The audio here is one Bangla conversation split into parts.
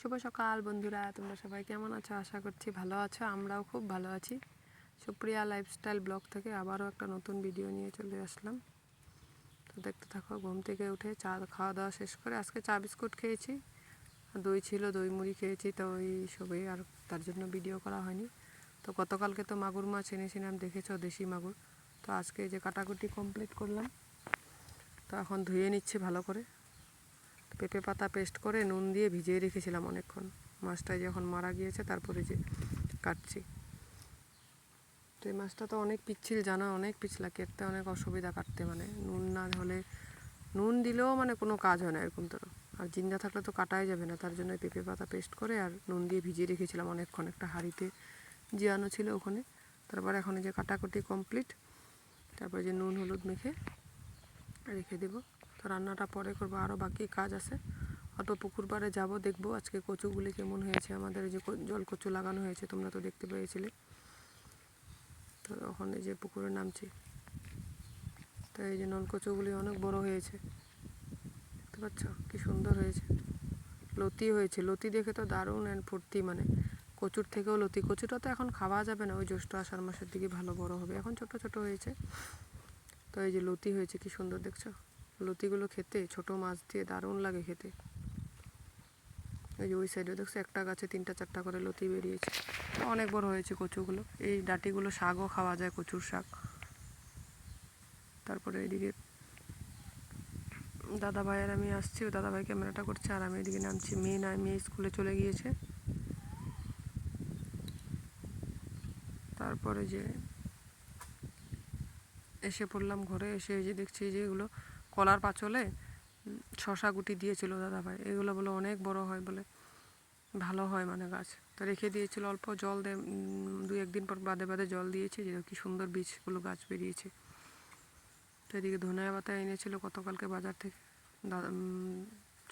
শুভ সকাল বন্ধুরা, তোমরা সবাই কেমন আছো? আশা করছি ভালো আছো। আমরাও খুব ভালো আছি। সুপ্রিয়া লাইফস্টাইল ব্লগ থেকে আবারও একটা নতুন ভিডিও নিয়ে চলে আসলাম। তো দেখতে থাকো। ঘুম থেকে উঠে চা খাওয়া দাওয়া শেষ করে আজকে চা বিস্কুট খেয়েছি, দই ছিল, দই মুড়ি খেয়েছি। তো ওই সবই, আর তার জন্য ভিডিও করা হয়নি। তো গতকালকে তো মাগুর মাছ এনেছিলাম, দেখেছো, দেশি মাগুর। তো আজকে যে কাটাকুটি কমপ্লিট করলাম, তো এখন ধুয়ে নিচ্ছি ভালো করে। পেঁপে পাতা পেস্ট করে নুন দিয়ে ভিজিয়ে রেখেছিলাম অনেকক্ষণ। মাছটা যখন মারা গিয়েছে তারপরে যে কাটছি। তো এই মাছটা তো অনেক পিচ্ছিল, জানা, অনেক পিছলা, কেটতে অনেক অসুবিধা কাটতে, মানে নুন না হলে, নুন দিলেও মানে কোনো কাজ হয় না এরকম। তো আর জিন্দা থাকলে তো কাটাই যাবে না, তার জন্য পেঁপে পাতা পেস্ট করে আর নুন দিয়ে ভিজিয়ে রেখেছিলাম অনেকক্ষণ, একটা হাঁড়িতে জিয়ানো ছিল ওখানে। তারপর এখন যে কাটাকুটি কমপ্লিট, তারপরে যে নুন হলুদ মেখে রেখে দেবো। তো রান্নাটা পরে করবো, আরও বাকি কাজ আছে। অল্প পুকুর পাড়ে যাবো, দেখবো আজকে কচুগুলি কেমন হয়েছে। আমাদের যে জল কচু লাগানো হয়েছে, তোমরা তো দেখতে পেয়েছিলে। তো ওখানে যে পুকুরে নামছি, তো এই যে নল কচুগুলি অনেক বড় হয়েছে, দেখতে পাচ্ছ কি সুন্দর হয়েছে। লতি হয়েছে, লতি দেখে তো দারুণ অ্যান্ড ফুর্তি, মানে কচুর থেকেও লতি। কচুটা তো এখন খাওয়া যাবে না, ওই জ্যৈষ্ঠ আষাঢ় মাসের দিকে ভালো বড় হবে, এখন ছোট ছোট হয়েছে। তো এই যে লতি হয়েছে, কি সুন্দর দেখছো। লতিগুলো খেতে ছোট মাছ দিয়ে দারুণ লাগে খেতে। এই যে ওই সাইডে দেখছো একটা গাছে 3-4টা করে লতি বেরিয়েছে, অনেক বড় হয়েছে কচুগুলো। এই ডাঁটিগুলো শাকও খাওয়া যায়, কচুর শাক। তারপরে এদিকে দাদাভাই আর আমি আসছি, ও দাদাভাই ক্যামেরাটা করছে আর আমি এদিকে নামছি। মেয়ে স্কুলে চলে গিয়েছে। তারপরে যে এসে পড়লাম ঘরে, এসে এই যে দেখছি যে এগুলো কলার পাচলে শশা গুটি দিয়েছিল দাদাভাই। এগুলো বলে অনেক বড় হয়, বলে ভালো হয় মানে গাছ। তো রেখে দিয়েছিল, অল্প জল দিয়ে 2-1 দিন পর বাদে বাদে জল দিয়েছি, যে কি সুন্দর বীজগুলো গাছ বেরিয়েছে। তো এদিকে ধনিয়া পাতা এনেছিল গতকালকে বাজার থেকে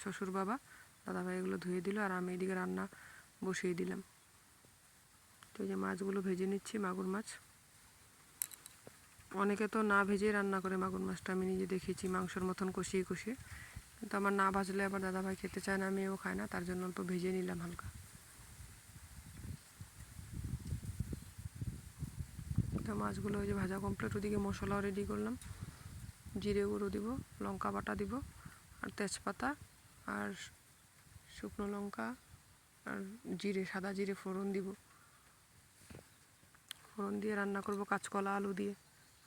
শ্বশুর বাবা। দাদাভাই এগুলো ধুয়ে দিল আর আমি এদিকে রান্না বসিয়ে দিলাম। তো এই যে মাছগুলো ভেজে নিচ্ছি, মাগুর মাছ। অনেকে তো না ভেজেই রান্না করে মাগুর মাছটা, আমি নিজে দেখেছি, মাংসর মতন কষিয়ে কষিয়ে। কিন্তু আমার না ভাজলে আবার দাদাভাই খেতে চায় না, আমিও খাই না, তার জন্য অল্প ভেজে নিলাম হালকা। তো মাছগুলো ওই যে ভাজা কমপ্লিট, ওদিকে মশলাও রেডি করলাম। জিরে গুঁড়ো দিব, লঙ্কা বাটা দিব, আর তেজপাতা আর শুকনো লঙ্কা আর জিরে, সাদা জিরে ফোড়ন দিব। ফোড়ন দিয়ে রান্না করব কাঁচকলা আলু দিয়ে।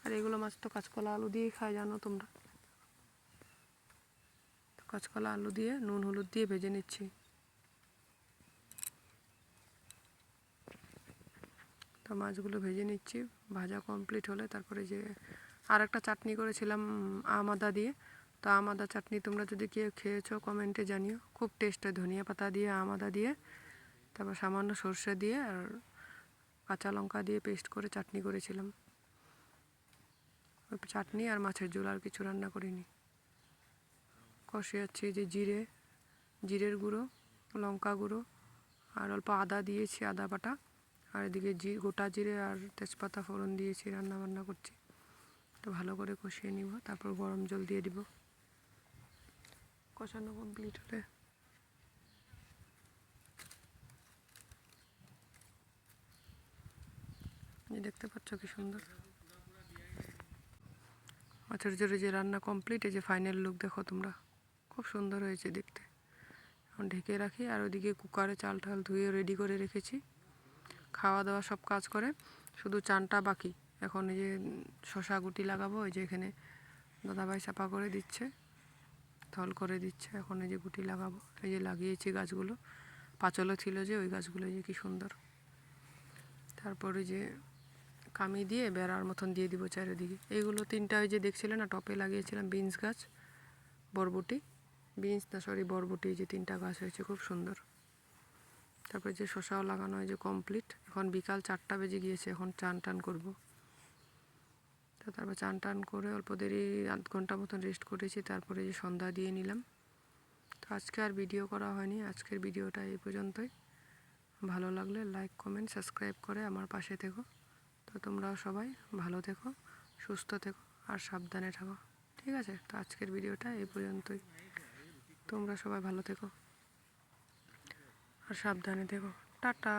আর এগুলো মাছ তো কাঁচকলা আলু দিয়েই খায়, জানো তোমরা। তো কাঁচকলা আলু দিয়ে নুন হলুদ দিয়ে ভেজে নিচ্ছি। তো মাছগুলো ভেজে নিচ্ছি, ভাজা কমপ্লিট হলে তারপরে যে আর একটা চাটনি করেছিলাম আম আদা দিয়ে। তো আম আদা চাটনি তোমরা যদি কেউ খেয়েছো কমেন্টে জানিও, খুব টেস্ট হয়। ধনিয়া পাতা দিয়ে, আম আদা দিয়ে, তারপর সামান্য সর্ষে দিয়ে আর কাঁচা লঙ্কা দিয়ে পেস্ট করে চাটনি করেছিলাম। ওই চাটনি আর মাছের ঝোল, আর কিছু রান্না করিনি। কষে যাচ্ছি যে জিরের গুঁড়ো, লঙ্কা গুঁড়ো আর অল্প আদা দিয়েছি, আদা বাটা। আর এদিকে গোটা জিরে আর তেজপাতা ফোড়ন দিয়েছি, রান্না করছি। তো ভালো করে কষিয়ে নিব, তারপর গরম জল দিয়ে দিব। কষানো কমপ্লিট হলে দেখতে পাচ্ছ কি সুন্দর মাছের ঝোলে যে রান্না কমপ্লিট। এই যে ফাইনাল লুক দেখো তোমরা, খুব সুন্দর হয়েছে দেখতে। এখন ঢেকে রাখি, আর ওইদিকে কুকারে চাল টাল ধুয়ে রেডি করে রেখেছি। খাওয়া দাওয়া সব কাজ করে, শুধু চানটা বাকি। এখন এই যে শশা গুটি লাগাবো, এই যে এখানে দাদাভাই চাপা করে দিচ্ছে, থল করে দিচ্ছে। এখন এই যে গুটি লাগাবো, এই যে লাগিয়েছি গাছগুলো, পাচলে ছিল যে ওই গাছগুলো, যে কি সুন্দর। তারপরে যে কামি দিয়ে বেড়ার মতন দিয়ে দিব চারিদিকে। এইগুলো 3টা ওই যে দেখছিলে না, টপে লাগিয়েছিলাম বিনস গাছ, বরবটি, বিনস না সরি বরবটি, যে 3টা গাছ হয়েছে খুব সুন্দর। তারপরে যে শশাও লাগানো হয় যে কমপ্লিট। এখন বিকাল 4টা বেজে গিয়েছে, এখন চান টান করবো। তো তারপর চান টান করে অল্প দেরি 1/2 ঘন্টা মতন রেস্ট করেছি, তারপরে যে সন্ধ্যা দিয়ে নিলাম। তো আজকে আর ভিডিও করা হয়নি, আজকের ভিডিওটা এই পর্যন্তই। ভালো লাগলে লাইক কমেন্ট সাবস্ক্রাইব করে আমার পাশে থেকো। তো তোমরাও সবাই ভালো থেকো, সুস্থ থেকো আর সাবধানে থাকো, ঠিক আছে? তো আজকের ভিডিওটা এই পর্যন্তই, তোমরা সবাই ভালো থেকো। আর সাবধানে থেকো। টাটা।